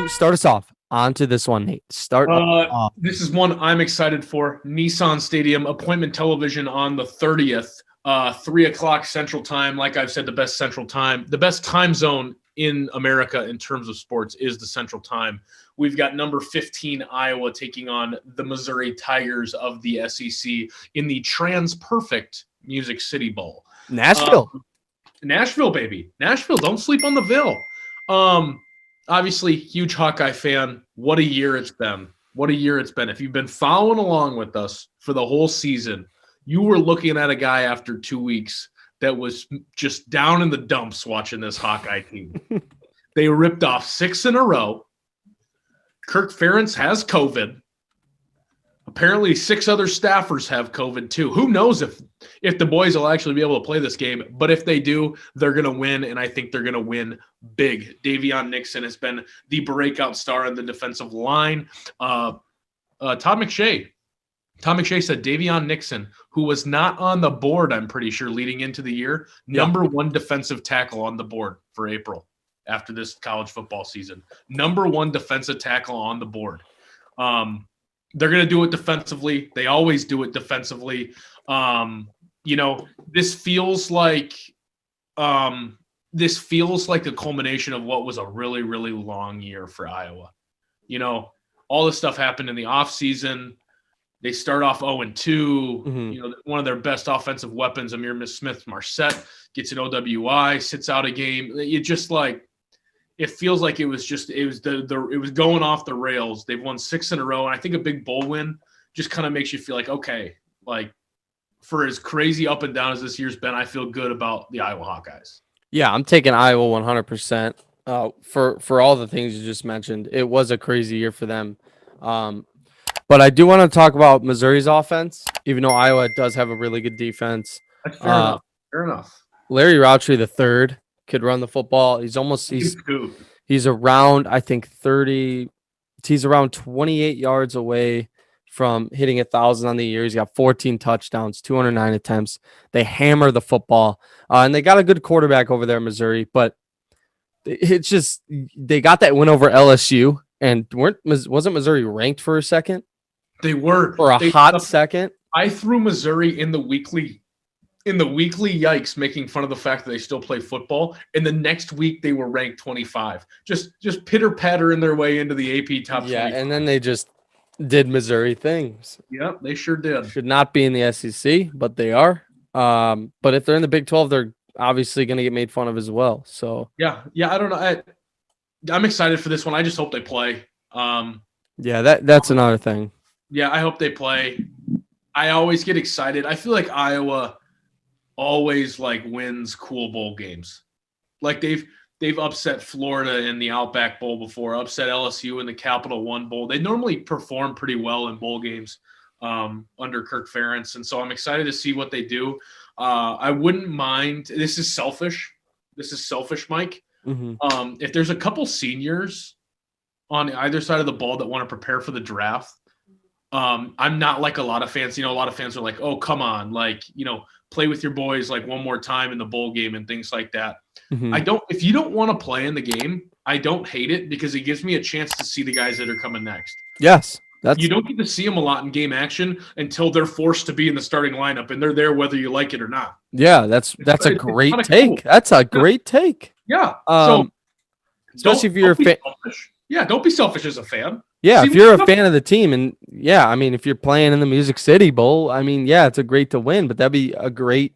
Start us off. Onto this one, Nate. Start us off. This is one I'm excited for. Nissan Stadium, appointment television on the 30th, 3 o'clock Central Time. Like I've said, the best time zone in America in terms of sports is the Central Time. We've got number 15 Iowa taking on the Missouri Tigers of the SEC in the TransPerfect Music City Bowl. Nashville. Nashville, baby. Nashville, don't sleep on the Ville. Obviously, huge Hawkeye fan. What a year it's been. What a year it's been. If you've been following along with us for the whole season, you were looking at a guy after 2 weeks that was just down in the dumps watching this Hawkeye team. They ripped off 6 in a row. Kirk Ferentz has COVID. Apparently, 6 other staffers have COVID too. Who knows if the boys will actually be able to play this game? But if they do, they're going to win, and I think they're going to win big. Davion Nixon has been the breakout star in the defensive line. Todd McShay said Davion Nixon, who was not on the board, I'm pretty sure, leading into the year, number 1 defensive tackle on the board for April after this college football season. Number 1 defensive tackle on the board. They're going to do it defensively. They always do it defensively. This feels like the culmination of what was a really, really long year for Iowa. All this stuff happened in the offseason. They start off 0-2. Mm-hmm. One of their best offensive weapons, Amir Smith-Marset, gets an OWI, sits out a game. It feels like it was going off the rails. They've won 6 in a row, and I think a big bowl win just kind of makes you feel like, okay, like for as crazy up and down as this year's been, I feel good about the Iowa Hawkeyes. Yeah, I'm taking Iowa 100%. For all the things you just mentioned, it was a crazy year for them. But I do want to talk about Missouri's offense, even though Iowa does have a really good defense. That's fair enough. Fair enough. Larry Routry III could run the football. He's around, I think, 30. He's around 28 yards away from hitting 1,000 on the year. He's got 14 touchdowns, 209 attempts. They hammer the football, and they got a good quarterback over there in Missouri. But it's just they got that win over LSU, and wasn't Missouri ranked for a second? They were for a hot second. I threw Missouri in the weekly yikes, making fun of the fact that they still play football. And the next week they were ranked 25. Just pitter patter in their way into the AP top 20. Yeah, and then they just did Missouri things. Yep, they sure did. Should not be in the SEC, but they are. But if they're in the Big 12, they're obviously going to get made fun of as well. So yeah, I don't know. I'm excited for this one. I just hope they play. That's another thing. Yeah, I hope they play. I always get excited. I feel like Iowa always wins cool bowl games. Like they've upset Florida in the Outback Bowl before, upset LSU in the Capital One Bowl. They normally perform pretty well in bowl games under Kirk Ferentz, and so I'm excited to see what they do. I wouldn't mind. This is selfish, Mike. Mm-hmm. If there's a couple seniors on either side of the ball that want to prepare for the draft, I'm not like a lot of fans. A lot of fans are like, "Oh, come on, play with your boys one more time in the bowl game and things like that." Mm-hmm. If you don't want to play in the game, I don't hate it because it gives me a chance to see the guys that are coming next. Yes. You don't get to see them a lot in game action until they're forced to be in the starting lineup, and they're there whether you like it or not. Yeah, that's a great take. Cool. That's a great take. Yeah. So especially if you're a fan. Yeah, don't be selfish as a fan. Yeah, if you're a fan of the team, and if you're playing in the Music City Bowl, it's a great to win, but that'd be a great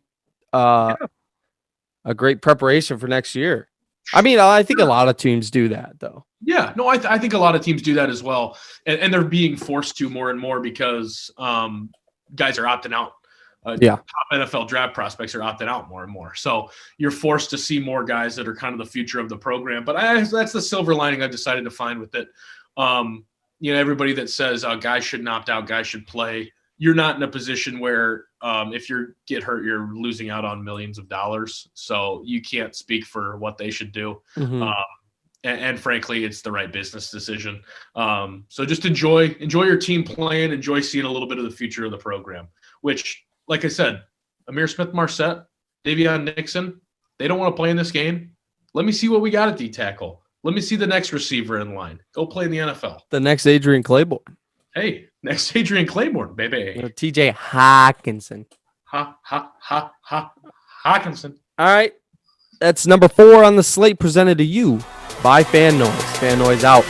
preparation for next year. I think a lot of teams do that, though. Yeah, no, I think a lot of teams do that as well, and they're being forced to more and more because guys are opting out. Top NFL draft prospects are opting out more and more. So you're forced to see more guys that are kind of the future of the program. But that's the silver lining I've decided to find with it. Everybody that says guys shouldn't opt out, guys should play. You're not in a position where if you get hurt, you're losing out on millions of dollars. So you can't speak for what they should do. Mm-hmm. And frankly, it's the right business decision. So just enjoy your team playing, enjoy seeing a little bit of the future of the program, which, like I said, Amir Smith-Marset, Davion Nixon, they don't want to play in this game. Let me see what we got at D tackle. Let me see the next receiver in line. Go play in the NFL. The next Adrian Claiborne. Hey, next Adrian Claiborne, baby. TJ Hawkinson. Hawkinson. All right. That's number 4 on the slate presented to you by FanNoise. FanNoise out.